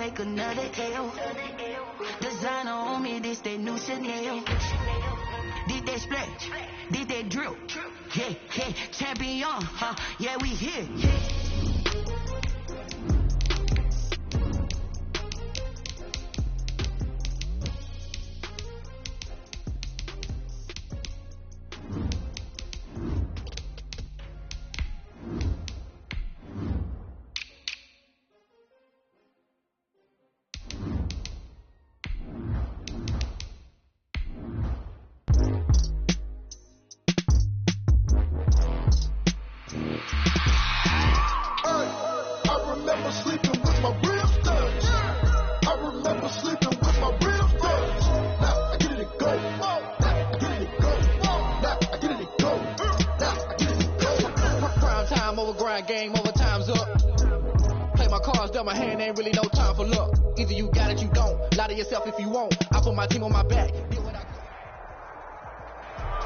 take another L. Designer on me, this that new Chanel. Did that splash, did that drill. Yeah, yeah, champion, huh? Yeah, we here, yeah. Game over, time's up. Play my cards, dealt my hand, ain't really no time for luck. Either you got it, you don't. Lie to yourself if you won't. I put my team on my back.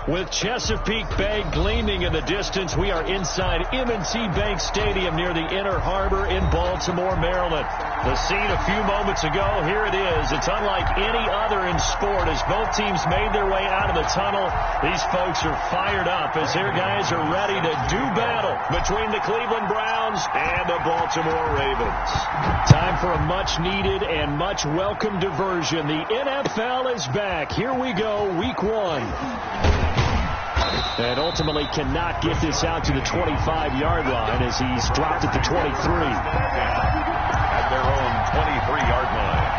With Chesapeake Bay gleaming in the distance, we are inside M&T Bank Stadium near the Inner Harbor in Baltimore, Maryland. The scene a few moments ago, here it is. It's unlike any other in sport as both teams made their way out of the tunnel. These folks are fired up as their guys are ready to do battle between the Cleveland Browns and the Baltimore Ravens. Time for a much-needed and much-welcome diversion. The NFL is back. Here we go, Week 1. And ultimately cannot get this out to the 25-yard line as he's dropped at the 23. At their own 23-yard line.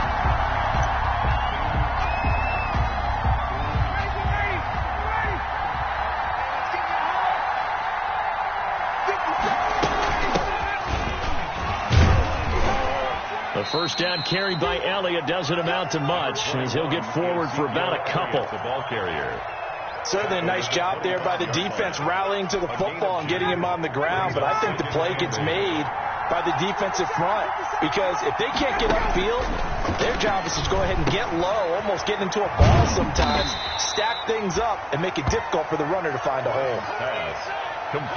The first down carry by Elliott doesn't amount to much as he'll get forward for about a couple. The ball carrier. Certainly a nice job there by the defense rallying to the football and getting him on the ground, but I think the play gets made by the defensive front because if they can't get upfield, their job is to go ahead and get low, almost get into a ball sometimes, stack things up, and make it difficult for the runner to find a hole.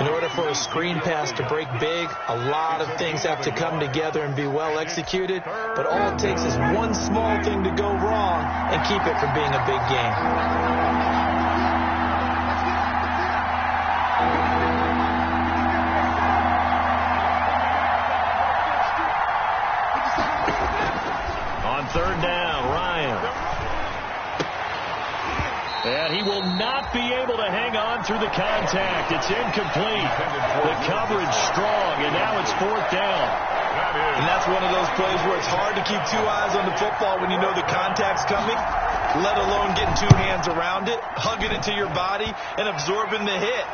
In order for a screen pass to break big, a lot of things have to come together and be well executed, but all it takes is one small thing to go wrong and keep it from being a big game. Third down, Ryan. And he will not be able to hang on through the contact. It's incomplete. The coverage strong, and now it's fourth down. And that's one of those plays where it's hard to keep two eyes on the football when you know the contact's coming, let alone getting two hands around it, hugging it to your body, and absorbing the hit.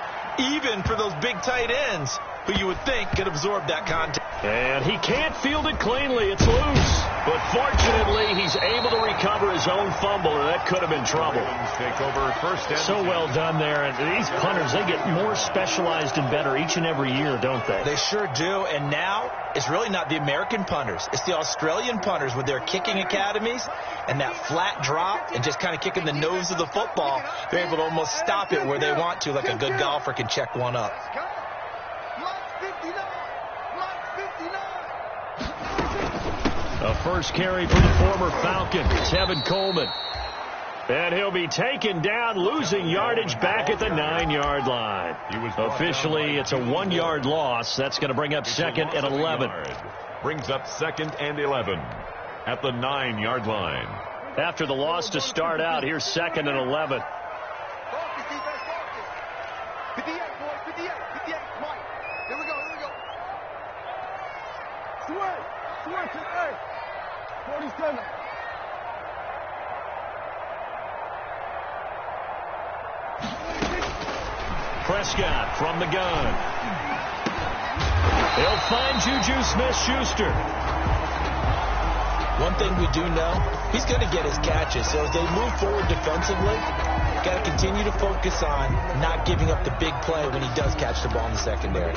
Even for those big tight ends who you would think could absorb that contact. And he can't field it cleanly. It's loose. But fortunately, he's able to recover his own fumble, and that could have been trouble. Take over first down. So well done there. And these punters, they get more specialized and better each and every year, don't they? They sure do. And now it's really not the American punters. It's the Australian punters with their kicking academies and that flat drop and just kind of kicking the nose of the football. They're able to almost stop it where they want to, like a good golfer can check one up. A first carry for the former Falcon, Tevin Coleman. And he'll be taken down, losing yardage back at the 9-yard line. Officially, it's a 1-yard loss. That's going to bring up second and 11. Brings up second and 11 at the 9-yard line. After the loss to start out, here's second and 11. Prescott from the gun. He'll find Juju Smith-Schuster. One thing we do know, he's going to get his catches. So as they move forward defensively, got to continue to focus on not giving up the big play when he does catch the ball in the secondary.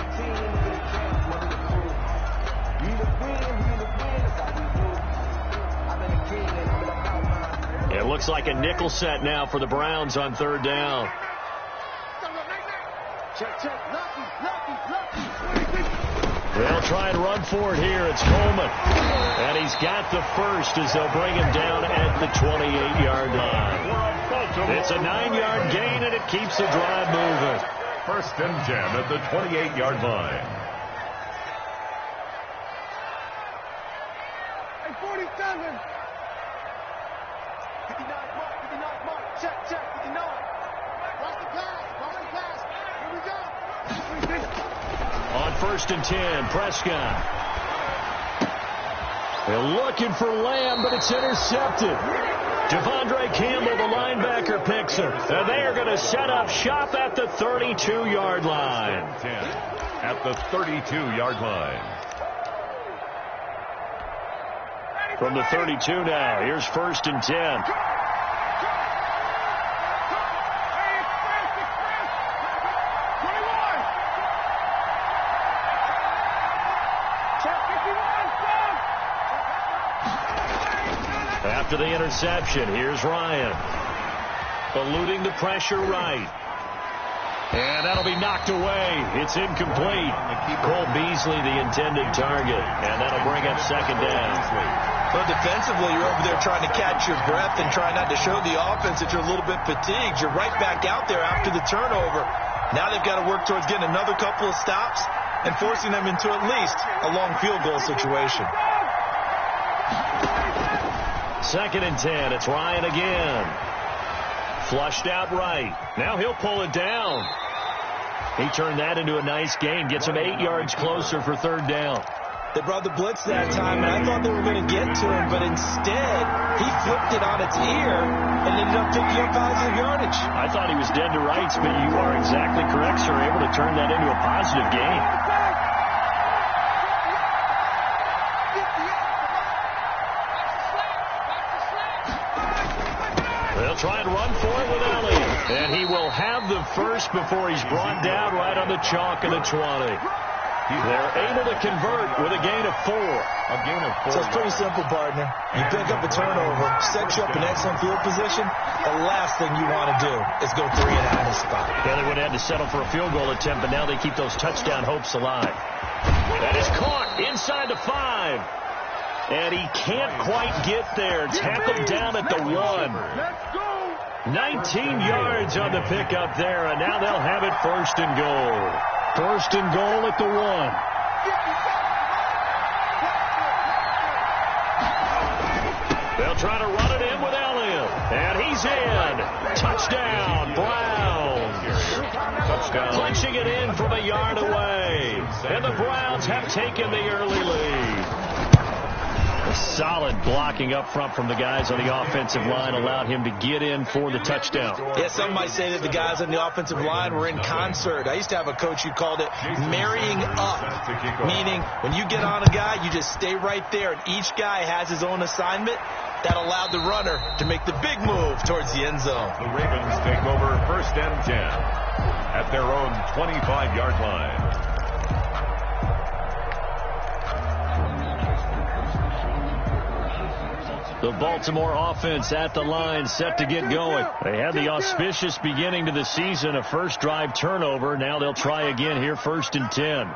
It looks like a nickel set now for the Browns on third down. They'll try and run for it here. It's Coleman. And he's got the first as they'll bring him down at the 28-yard line. It's a 9-yard gain, and it keeps the drive moving. First and 10 at the 28-yard line. Hey, 47. 59, mark. Check, 59. Watch the pass. Here we go. On first and 10, Prescott. They're looking for Lamb, but it's intercepted. Devondre Campbell, the linebacker, picks him. And they are going to set up shop at the 32-yard line. At the 32-yard line. From the 32 now, here's first and 10. After the interception, here's Ryan. Eluding the pressure right. And that'll be knocked away. It's incomplete. Cole Beasley, the intended target. And that'll bring up second down. So defensively, you're over there trying to catch your breath and try not to show the offense that you're a little bit fatigued. You're right back out there after the turnover. Now they've got to work towards getting another couple of stops and forcing them into at least a long field goal situation. Second and 10. It's Ryan again. Flushed out right. Now he'll pull it down. He turned that into a nice gain. Gets him 8 yards closer for third down. They brought the blitz that time, and I thought they were going to get to him, but instead he flipped it on its ear and ended up picking up positive yardage. I thought he was dead to rights, but you are exactly correct, sir. Able to turn that into a positive gain. They'll try and run for it with Elliott. And he will have the first before he's brought down right on the chalk of the 20. They're able to convert with a gain of 4. A gain of 4. So it's pretty simple, partner. You pick up a turnover, set you up in excellent field position. The last thing you want to do is go 3 and out of the spot. Yeah, they would have had to settle for a field goal attempt, but now they keep those touchdown hopes alive. That is caught inside the 5. And he can't quite get there. Tackled down at the 1. 19 yards on the pickup there, and now they'll have it first and goal. First and goal at the 1. They'll try to run it in with Elliott. And he's in. Touchdown, Browns. Touchdown. Clinching it in from a yard away. And the Browns have taken the early lead. A solid blocking up front from the guys on the offensive line allowed him to get in for the touchdown. Yeah, some might say that the guys on the offensive line were in concert. I used to have a coach who called it marrying up, meaning when you get on a guy, you just stay right there, and each guy has his own assignment. That allowed the runner to make the big move towards the end zone. The Ravens take over first and 10 at their own 25-yard line. The Baltimore offense at the line, set to get going. They had the auspicious beginning to the season, a first drive turnover. Now they'll try again here, first and 10.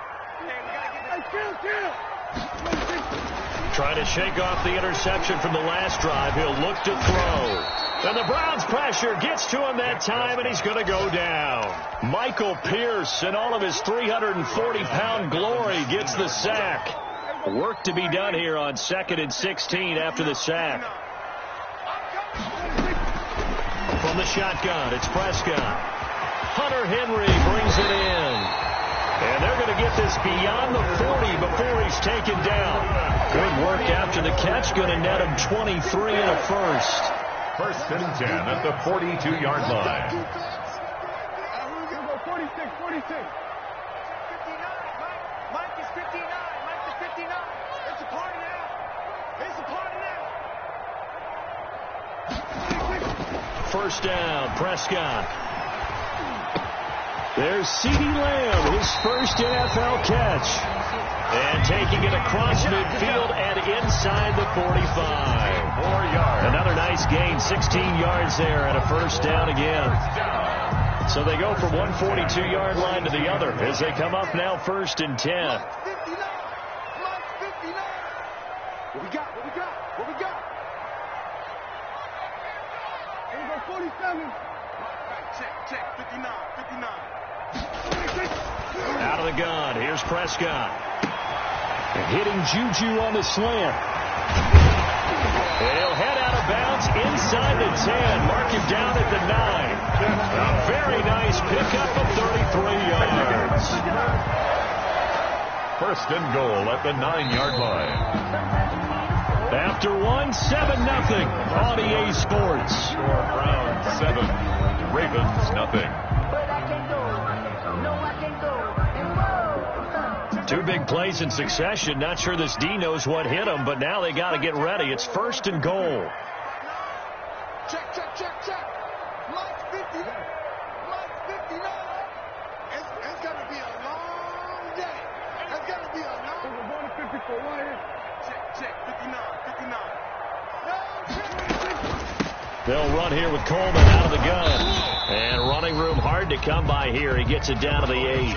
Trying to shake off the interception from the last drive. He'll look to throw. And the Browns pressure gets to him that time, and he's going to go down. Michael Pierce, in all of his 340-pound glory, gets the sack. Work to be done here on 2nd and 16 after the sack. From the shotgun, it's Prescott. Hunter Henry brings it in. And they're going to get this beyond the 40 before he's taken down. Good work after the catch. Going to net him 23 and a first. First and 10 at the 42-yard line. 46. Mike is 59. It's a party now. First down, Prescott. There's CeeDee Lamb, his first NFL catch. And taking it across midfield and inside the 45. 4 yards. Another nice gain, 16 yards there, and a first down again. So they go from one 42-yard line to the other as they come up now 1st and 10. What we got? Here we go, 47. Check, 59. Out of the gun. Here's Prescott. And hitting Juju on the slant. And he'll head out of bounds inside the 10. Mark him down at the 9. A very nice pickup of 33 yards. 1st and goal at the 9-yard line. After one, 7-0 on EA Sports. Score Browns 7, Ravens nothing. Two big plays in succession. Not sure this D knows what hit him, but now they got to get ready. It's 1st and goal. Check. Mike 59. It's going to be a long day. It's going to be a long day. We're going to 54 right here. Check, 59. No, They'll run here with Coleman out of the gun. And running room hard to come by here. He gets it down to the 8.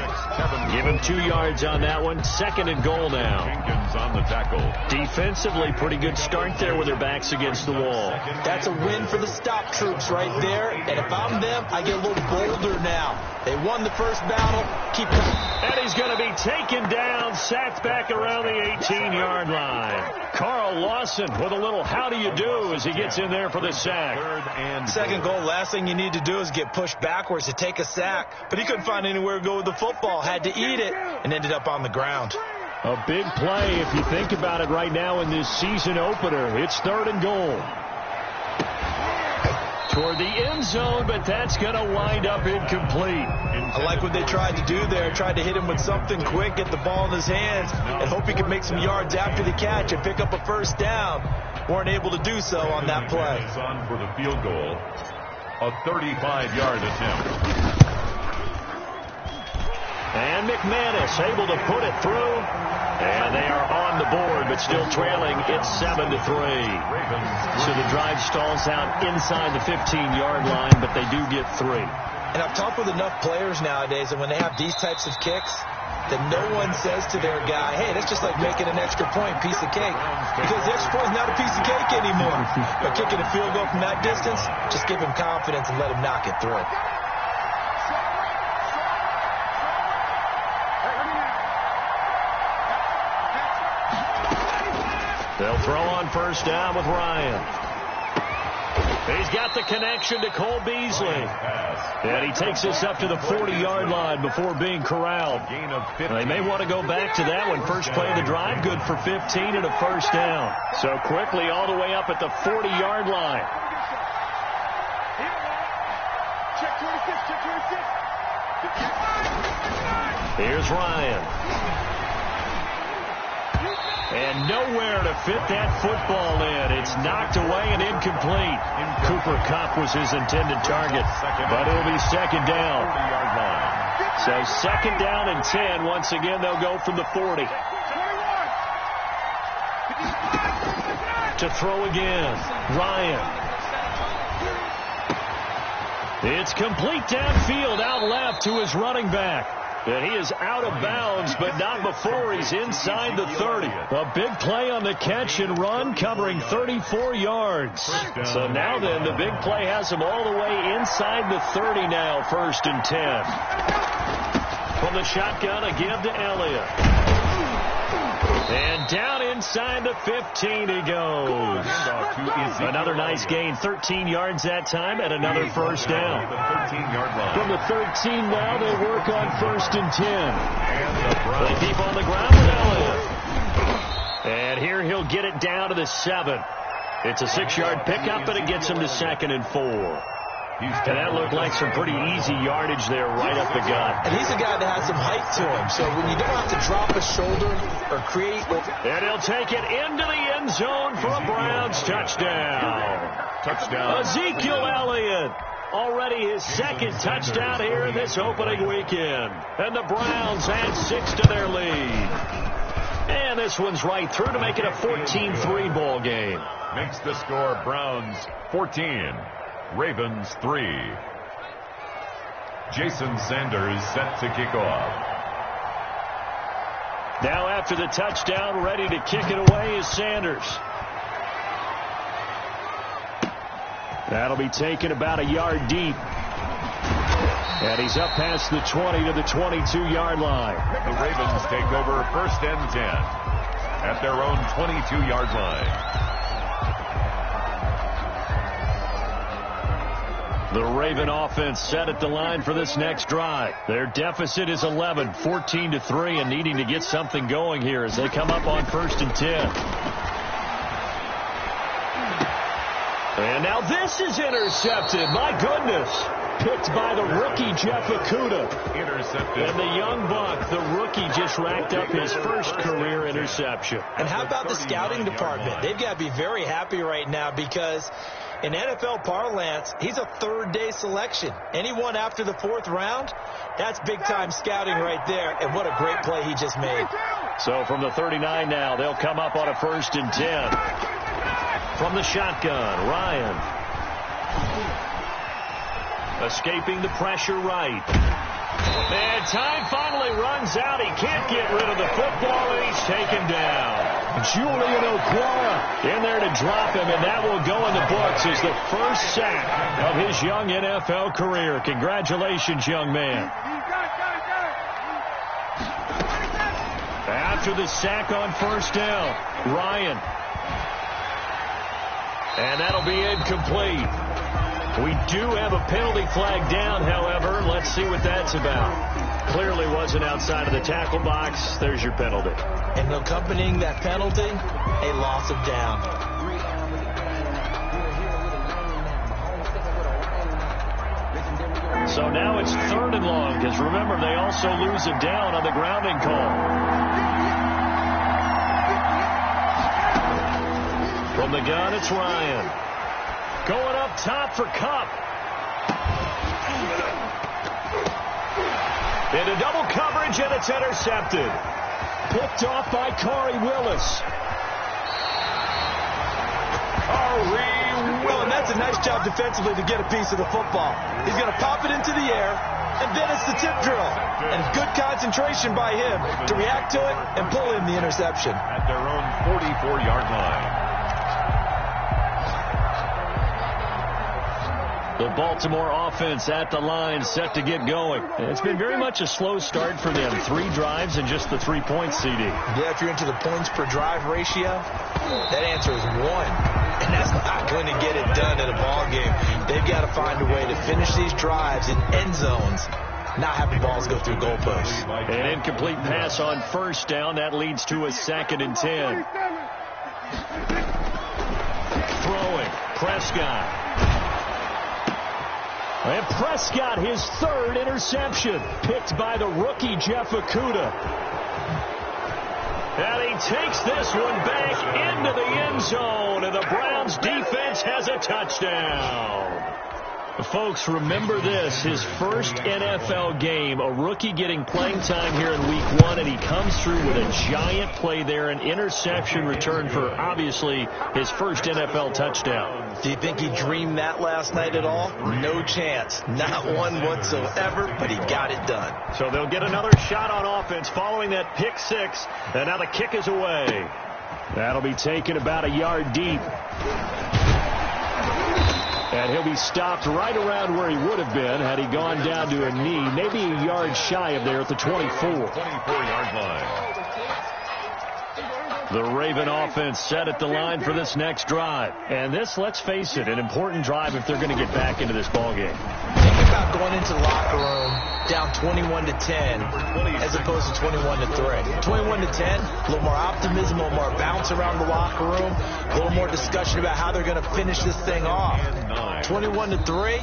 Give him 2 yards on that one. 2nd and goal now. Jenkins on the tackle. Defensively, pretty good start there with their backs against the wall. That's a win for the stop troops right there. And if I'm them, I get a little bolder now. They won the first battle. Keep coming. And he's going to be taken down, sacked back around the 18-yard line. Carl Lawson with a little how do you do as he gets in there for the sack. 3rd and 2nd goal, last thing you need to do is get pushed backwards to take a sack. But he couldn't find anywhere to go with the football. Had to eat it and ended up on the ground. A big play if you think about it right now in this season opener. It's 3rd and goal. Toward the end zone, but that's going to wind up incomplete. I like what they tried to do there. Tried to hit him with something quick, get the ball in his hands, and hope he could make some yards after the catch and pick up a 1st down. Weren't able to do so on that play. On for the field goal. A 35-yard attempt. And McManus able to put it through. And they are on the board, but still trailing. It's 7-3. So the drive stalls out inside the 15-yard line, but they do get 3. And I've talked with enough players nowadays, and when they have these types of kicks, that no one says to their guy, hey, that's just like making an extra point, piece of cake. Because the extra point is not a piece of cake anymore. But kicking a field goal from that distance, just give him confidence and let him knock it through. They'll throw on 1st down with Ryan. He's got the connection to Cole Beasley. And he takes this up to the 40-yard line before being corralled. They may want to go back to that one. First play of the drive, good for 15 and a 1st down. So quickly all the way up at the 40-yard line. check 26. Here's Ryan. And nowhere to fit that football in. It's knocked away and incomplete. Cooper Kupp was his intended target, but it'll be 2nd down. So 2nd down and 10. Once again, they'll go from the 40. To throw again. Ryan. It's complete downfield, out left to his running back. And he is out of bounds, but not before he's inside the 30. A big play on the catch and run, covering 34 yards. So now then, the big play has him all the way inside the 30 now, 1st and 10. From the shotgun, a give to Elliott. And down inside the 15 he goes. Another nice gain, 13 yards that time, and another 1st down. From the 13 now, they work on 1st and 10. They keep on the ground with Elliott. And here he'll get it down to the 7. It's a 6-yard pickup, but it gets him to 2nd and 4. And that looked like some pretty easy yardage there right up the gut. And he's a guy that has some height to him. So when you don't have to drop a shoulder or create... And he'll take it into the end zone for a Browns touchdown. Ezekiel Elliott. Already his 2nd touchdown here in this opening weekend. And the Browns add 6 to their lead. And this one's right through to make it a 14-3 ball game. Makes the score Browns 14. Ravens 3. Jason Sanders set to kick off. Now after the touchdown, ready to kick it away is Sanders. That'll be taken about a yard deep. And he's up past the 20 to the 22-yard line. The Ravens take over 1st and 10 at their own 22-yard line. The Raven offense set at the line for this next drive. Their deficit is 11, 14-3, and needing to get something going here as they come up on 1st and 10. And now this is intercepted. My goodness. Picked by the rookie, Jeff Okudah. Intercepted. And the young buck, the rookie, just racked up his first career interception. And how about the scouting department? They've got to be very happy right now because in NFL parlance, he's a third-day selection. Anyone after the 4th round, that's big-time scouting right there. And what a great play he just made. So from the 39 now, they'll come up on a 1st and 10. From the shotgun, Ryan. Escaping the pressure right. And time finally runs out. He can't get rid of the football, and he's taken down. Julian Okwara in there to drop him, and that will go in the books as the first sack of his young NFL career. Congratulations, young man. After the sack on 1st down, Ryan. And that'll be incomplete. We do have a penalty flag down, however. Let's see what that's about. Clearly wasn't outside of the tackle box. There's your penalty. And accompanying that penalty, a loss of down. So now it's 3rd and long, because remember, they also lose a down on the grounding call. From the gun, it's Ryan. Going up top for Kupp. Into double coverage, and it's intercepted. Picked off by Corey Willis. Well, and that's a nice job defensively to get a piece of the football. He's going to pop it into the air, and then it's the tip drill. And good concentration by him to react to it and pull in the interception. At their own 44-yard line. The Baltimore offense at the line set to get going. It's been very much a slow start for them. 3 drives and just the 3 points, CD. Yeah, if you're into the points per drive ratio, that answer is 1. And that's not going to get it done in a ball game. They've got to find a way to finish these drives in end zones, not have the balls go through goalposts. An incomplete pass on 1st down. That leads to a 2nd and 10. Throwing. Prescott. And Prescott, his 3rd interception, picked by the rookie, Jeff Okudah. And he takes this one back into the end zone, and the Browns defense has a touchdown. Folks, remember this, his first NFL game, a rookie getting playing time here in week 1, and he comes through with a giant play there, an interception return for, obviously, his first NFL touchdown. Do you think he dreamed that last night at all? No chance. Not one whatsoever, but he got it done. So they'll get another shot on offense following that pick 6, and now the kick is away. That'll be taken about a yard deep. And he'll be stopped right around where he would have been had he gone down to a knee, maybe a yard shy of there at the 24. 24-yard line. The Raven offense set at the line for this next drive. And this, let's face it, an important drive if they're going to get back into this ballgame. Think about going into the locker room down 21-10 as opposed to 21-3. 21-10, a little more optimism, a little more bounce around the locker room, a little more discussion about how they're going to finish this thing off. 21-3,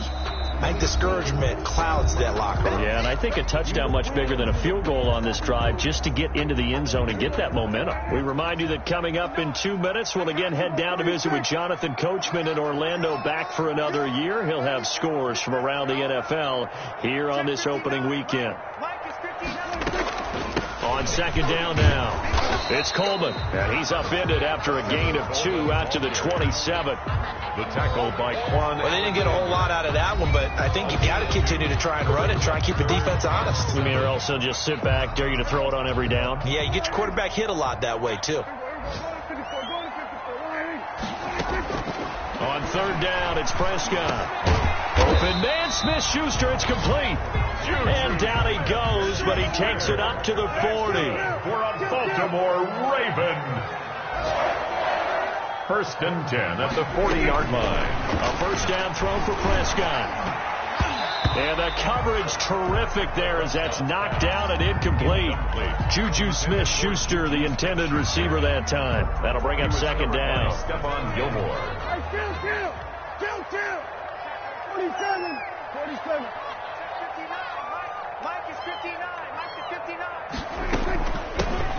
I think discouragement clouds that locker room. Yeah, and I think a touchdown much bigger than a field goal on this drive just to get into the end zone and get that momentum. We remind you that coming up in 2 minutes, we'll again head down to visit with Jonathan Coachman in Orlando, back for another year. He'll have scores from around the NFL here on this opening weekend. On 2nd down now. It's Coleman, and he's upended after a gain of 2 out to the 27. The tackle by Quan. Well, they didn't get a whole lot out of that one, but I think you got to continue to try and run it, try and keep the defense honest. You mean, or else they'll just sit back, dare you to throw it on every down? Yeah, you get your quarterback hit a lot that way, too. On third down, it's Prescott. Open man, Smith-Schuster, it's complete. And down he goes, but he takes it up to the 40. For a Baltimore Raven. First and 10 at the 40-yard line. A first down throw for Prescott. And the coverage terrific there as that's knocked down and incomplete. Juju Smith-Schuster, the intended receiver that time. That'll bring up second down. Stephon Gilmore. Kill. 47. 47. Mike is 59. Mike is 59.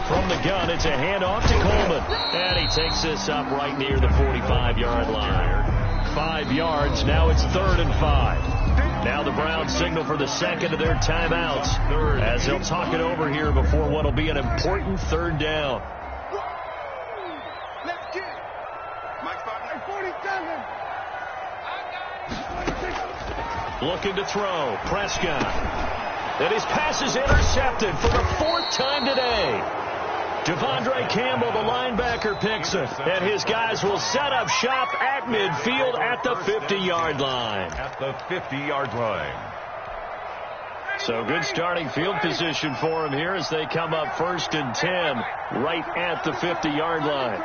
From the gun, it's a handoff to Coleman. And he takes this up right near the 45-yard line. 5 yards, now it's 3rd and 5. Now the Browns signal for the second of their timeouts as they'll talk it over here before what will be an important 3rd down. Let's get it. Mike's 47. Looking to throw. Prescott. And his pass is intercepted for the 4th time today. Devondre Campbell, the linebacker, picks it. And his guys will set up shop at midfield at the 50-yard line. At the 50-yard line. So good starting field position for him here as they come up 1st and 10 right at the 50-yard line.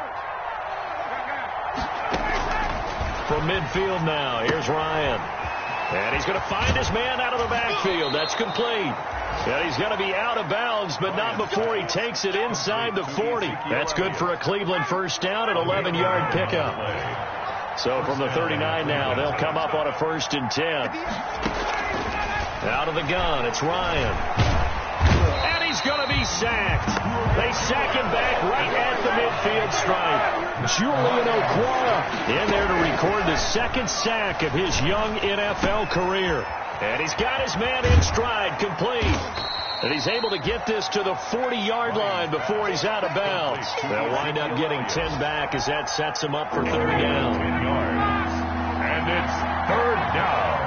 From midfield now, here's Ryan. And he's going to find his man out of the backfield. That's complete. And he's going to be out of bounds, but not before he takes it inside the 40. That's good for a Cleveland first down and 11-yard pickup. So from the 39 now, they'll come up on a 1st and 10. Out of the gun, it's Ryan. And he's going to be sacked. They sack him back right at the midfield stripe. Julian Okwara in there to record the 2nd sack of his young NFL career. And he's got his man in stride, complete. And he's able to get this to the 40-yard line before he's out of bounds. They'll wind up getting 10 back as that sets him up for 3rd down. 10 yards. And it's 3rd down.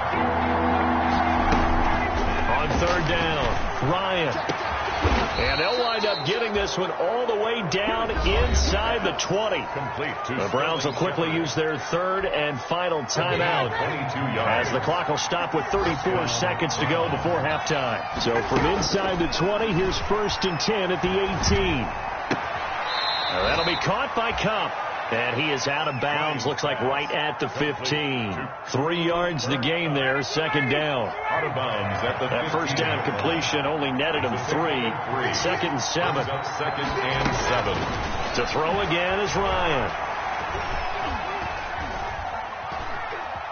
On 3rd down, Ryan. And they'll wind up getting this one all the way down inside the 20. The Browns will quickly use their 3rd and final timeout as the clock will stop with 34 seconds to go before halftime. So from inside the 20, here's 1st and 10 at the 18. That'll be caught by Kupp. And he is out of bounds, looks like right at the 15. 3 yards the gain there, 2nd down. Out of bounds at the 15. That first down completion only netted him 3. 2nd and 7. 2nd and 7. To throw again is Ryan.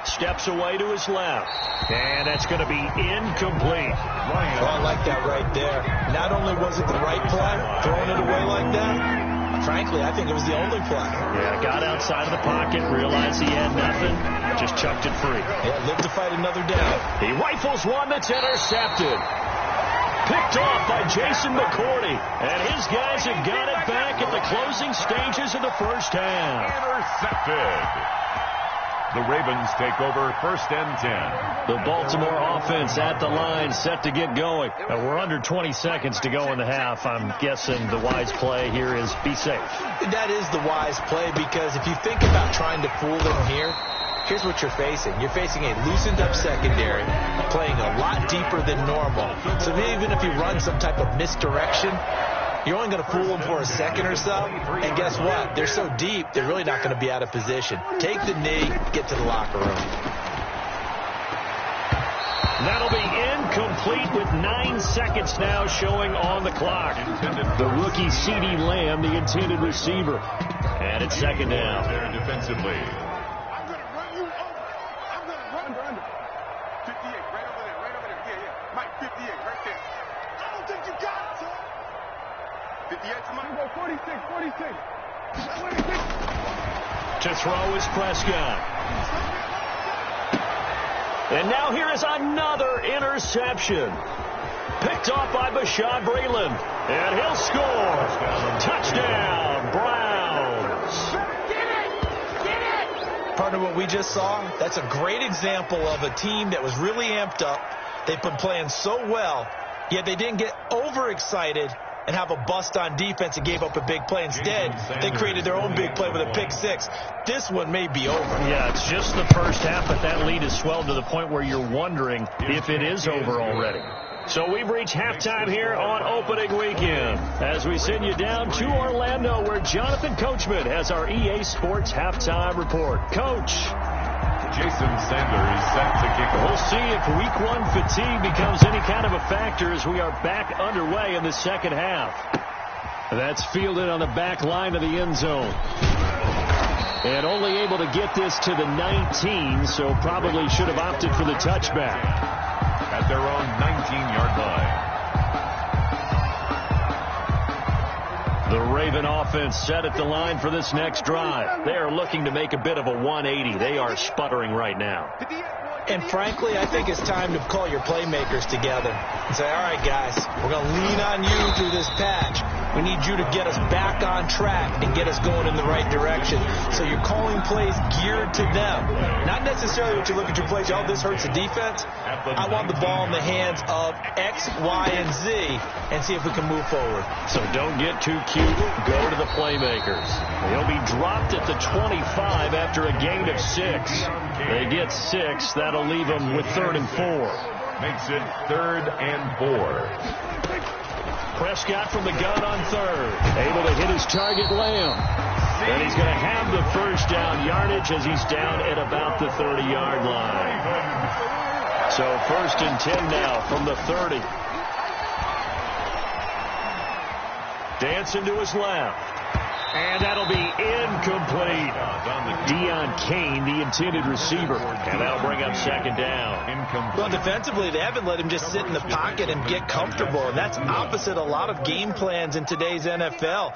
Steps away to his left. And that's going to be incomplete. Ryan. Oh, I like that right there. Not only was it the right play, throwing it away like that, frankly, I think it was the only play. Yeah, got outside of the pocket, realized he had nothing, just chucked it free. Yeah, lived to fight another down. He rifles one that's intercepted. Picked off by Jason McCourty. And his guys have got it back at the closing stages of the first half. Intercepted. The Ravens take over 1st and 10. The Baltimore offense at the line, set to get going. We're under 20 seconds to go in the half. I'm guessing the wise play here is be safe. That is the wise play, because if you think about trying to fool them here, here's what you're facing. You're facing a loosened up secondary, playing a lot deeper than normal. So even if you run some type of misdirection, you're only going to fool them for a second or so. And guess what? They're so deep, they're really not going to be out of position. Take the knee, get to the locker room. That'll be incomplete with 9 seconds now showing on the clock. The rookie C.D. Lamb, the intended receiver. And it's 2nd down. There defensively. I'm going to run you over. I'm going to run under. 58, right over there, right over there. Yeah. Mike, 58, right there. I don't think you got it, son. 58 to Mike. 46. To throw is Prescott. And now here is another interception. Picked off by Bashaud Breeland. And he'll score. Touchdown, Browns. Partner, what we just saw, that's a great example of a team that was really amped up. They've been playing so well, yet they didn't get overexcited and have a bust on defense and gave up a big play. Instead, they created their own big play with a pick six. This one may be over. Yeah, it's just the first half, but that lead has swelled to the point where you're wondering if it is over already. So we've reached halftime here on opening weekend as we send you down to Orlando where Jonathan Coachman has our EA Sports halftime report. Coach. Jason Sandler is set to kick off. We'll see if week one fatigue becomes any kind of a factor as we are back underway in the second half. That's fielded on the back line of the end zone. And only able to get this to the 19, so probably should have opted for the touchback. At their own 19-yard line. The Raven offense set at the line for this next drive. They are looking to make a bit of a 180. They are sputtering right now. And frankly, I think it's time to call your playmakers together and say, all right, guys, we're going to lean on you through this patch. We need you to get us back on track and get us going in the right direction. So you're calling plays geared to them. Not necessarily what you look at your plays, oh, this hurts the defense. I want the ball in the hands of X, Y, and Z and see if we can move forward. So don't get too cute. Go to the playmakers. They'll be dropped at the 25 after a gain of 6. They get 6. That'll leave them with 3rd and 4. Makes it 3rd and 4. Prescott from the gun on 3rd. Able to hit his target, Lamb. And he's going to have the first down yardage as he's down at about the 30-yard line. So 1st and 10 now from the 30. Dancing to his left. And that'll be incomplete. Deion Kane, the intended receiver. And that'll bring up 2nd down. Well, defensively, they haven't let him just sit in the pocket and get comfortable. And that's opposite a lot of game plans in today's NFL.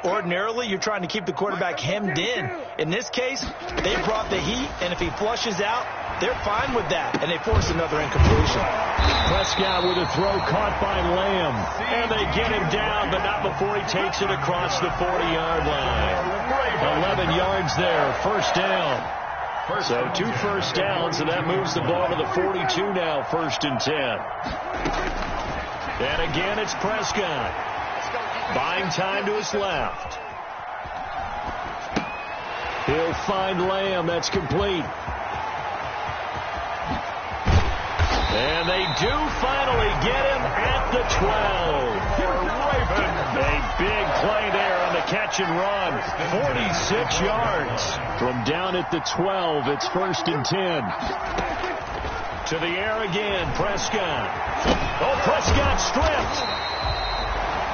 Ordinarily, you're trying to keep the quarterback hemmed in. In this case, they brought the heat, and if he flushes out, they're fine with that, and they force another incompletion. Prescott with a throw caught by Lamb, and they get him down, but not before he takes it across the 40-yard line. 11 yards there, 1st down. So 2 first downs, and that moves the ball to the 42 now, 1st and 10. And again, it's Prescott. Buying time to his left. He'll find Lamb. That's complete. And they do finally get him at the 12. A big play there on the catch and run. 46 yards from down at the 12. It's 1st and 10. To the air again, Prescott. Oh, Prescott stripped.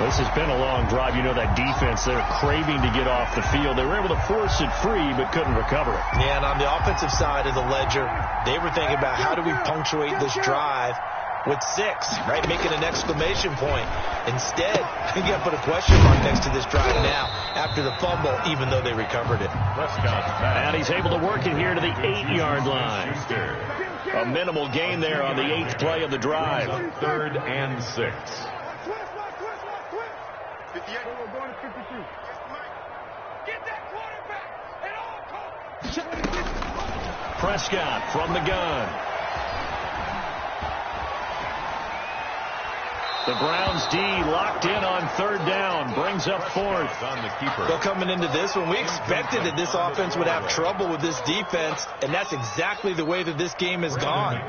This has been a long drive. You know that defense, they're craving to get off the field. They were able to force it free, but couldn't recover it. Yeah, and on the offensive side of the ledger, they were thinking about how do we punctuate this drive with 6, right? Making an exclamation point. Instead, you got to put a question mark next to this drive now after the fumble, even though they recovered it. And he's able to work it here to the 8-yard line. A minimal gain there on the 8th play of the drive. 3rd and 6. 58. We're going to 52. Get that quarterback at all costs. Prescott from the gun. The Browns D locked in on 3rd down. Brings up 4th. On the keeper. Well, coming into this one, we expected that this offense would have trouble with this defense, and that's exactly the way that this game has gone.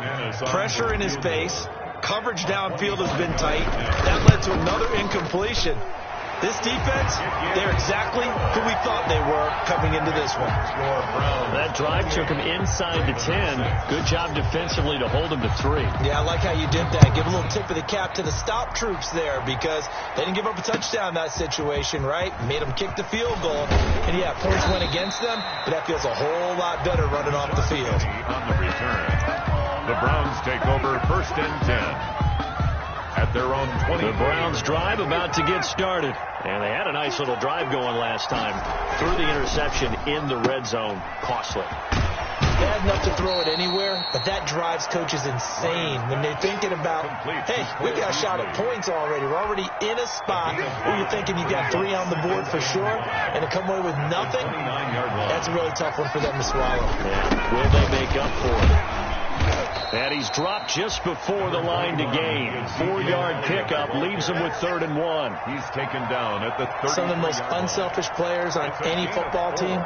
Pressure in his face. Coverage downfield has been tight. That led to another incompletion. This defense, they're exactly who we thought they were coming into this one. That drive took him inside the 10. Good job defensively to hold him to 3. Yeah, I like how you did that. Give a little tip of the cap to the stop troops there because they didn't give up a touchdown in that situation, right? Made them kick the field goal. And, yeah, points went against them, but that feels a whole lot better running off the field. On the return, the Browns take over 1st and 10. At their own 20. The Browns drive about to get started. And they had a nice little drive going last time. Through the interception in the red zone. Costly. Bad enough to throw it anywhere, but that drives coaches insane when they're thinking about, hey, we got a shot at points already. We're already in a spot where you're thinking you got 3 on the board for sure, and to come away with nothing, that's a really tough one for them to swallow. Yeah. Will they make up for it? And he's dropped just before the line to gain. 4-yard pickup leaves him with 3rd and 1. He's taken down at the 30. Some of the most unselfish players on any football team,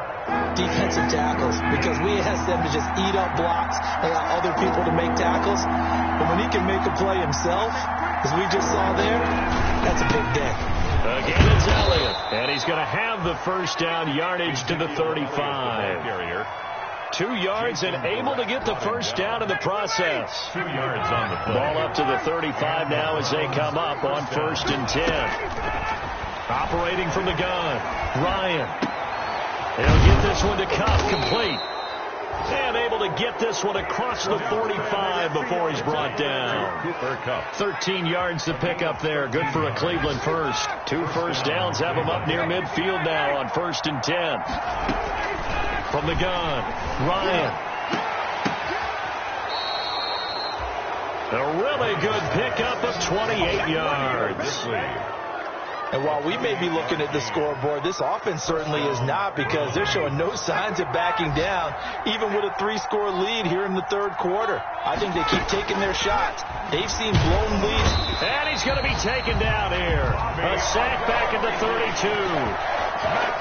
defensive tackles, because we ask them to just eat up blocks, allow other people to make tackles. But when he can make a play himself, as we just saw there, that's a big day. Again, it's Elliott, and he's going to have the first down yardage to the 35. 2 yards and able to get the first down in the process. 2 yards on the play. Ball up to the 35 now as they come up on 1st and 10. Operating from the gun, Ryan. He'll get this one to Cup, complete. And able to get this one across the 45 before he's brought down. Cooper Kupp. 13 yards to pick up there. Good for a Cleveland first. 2 first downs have him up near midfield now on 1st and 10. From the gun, Ryan. A really good pickup of 28 yards. And while we may be looking at the scoreboard, this offense certainly is not, because they're showing no signs of backing down, even with a 3-score lead here in the 3rd quarter. I think they keep taking their shots. They've seen blown leads. And he's going to be taken down here. A sack back at the 32.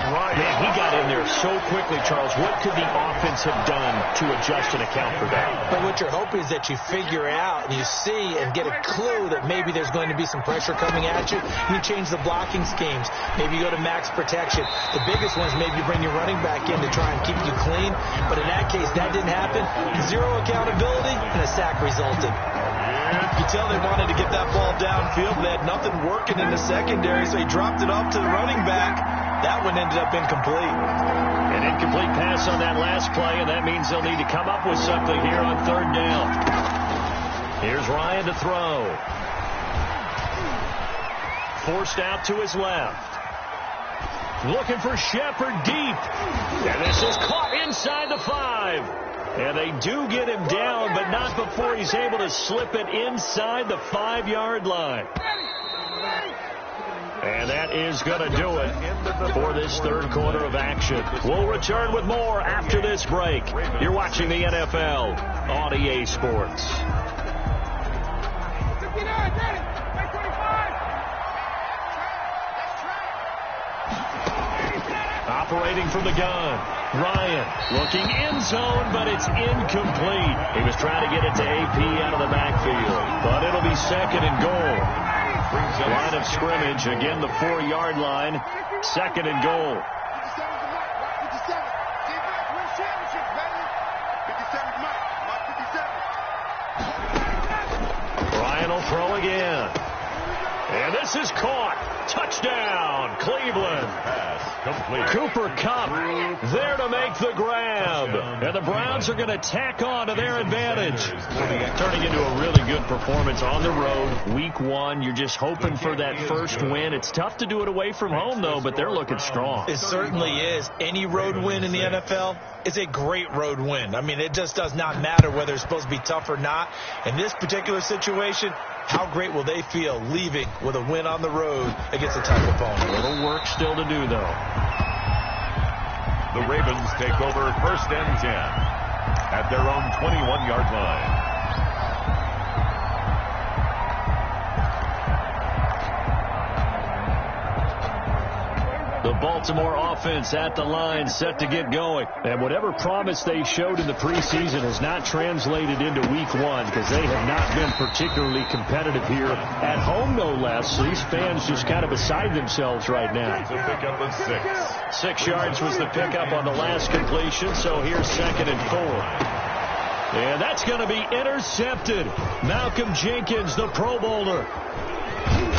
Man, he got in there so quickly, Charles. What could the offense have done to adjust and account for that? But what you're hoping is that you figure out and you see and get a clue that maybe there's going to be some pressure coming at you. You change the blocking schemes. Maybe you go to max protection. The biggest one is maybe you bring your running back in to try and keep you clean. But in that case, that didn't happen. 0 accountability, and a sack resulted. You tell they wanted to get that ball downfield. They had nothing working in the secondary, so he dropped it off to the running back. That one ended up incomplete. An incomplete pass on that last play, and that means they'll need to come up with something here on 3rd down. Here's Ryan to throw. Forced out to his left. Looking for Shepard deep. And this is caught inside the 5. And they do get him down, but not before he's able to slip it inside the 5-yard line. And that is going to do it for this 3rd quarter of action. We'll return with more after this break. You're watching the NFL on EA Sports. Operating from the gun, Ryan looking in zone, but it's incomplete. He was trying to get it to AP out of the backfield, but it'll be 2nd and goal. Line of scrimmage, again the 4-yard line, 2nd and goal. 57. Ryan will throw again. And this is caught. Touchdown, Cleveland. Complete. Cooper Kupp there to make the grab. And the Browns are going to tack on to their advantage. Turning into a really good performance on the road. Week 1, you're just hoping for that first win. It's tough to do it away from home, though, but they're looking strong. It certainly is. Any road win in the NFL is a great road win. I mean, it just does not matter whether it's supposed to be tough or not. In this particular situation, how great will they feel leaving with a win on the road against a tough opponent? A little work still to do, though. The Ravens take over 1st and 10 at their own 21-yard line. The Baltimore offense at the line, set to get going. And whatever promise they showed in the preseason has not translated into week 1, because they have not been particularly competitive here at home, no less. So these fans just kind of beside themselves right now. It's a pickup of 6. 6 yards was the pickup on the last completion, so here's 2nd and 4. And that's going to be intercepted. Malcolm Jenkins, the Pro Bowler.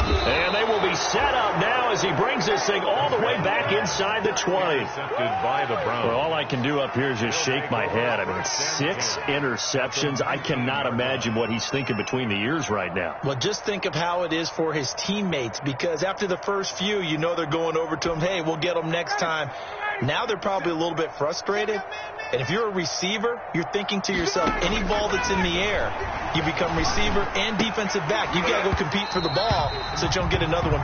And they will be set up now as he brings this thing all the way back inside the 20. By the Browns. Well, all I can do up here is just shake my head. I mean, 6 interceptions. I cannot imagine what he's thinking between the ears right now. Well, just think of how it is for his teammates, because after the first few, you know they're going over to him, hey, we'll get them next time. Now they're probably a little bit frustrated. And if you're a receiver, you're thinking to yourself, any ball that's in the air, you become receiver and defensive back. You got to go compete for the ball so you don't get another one.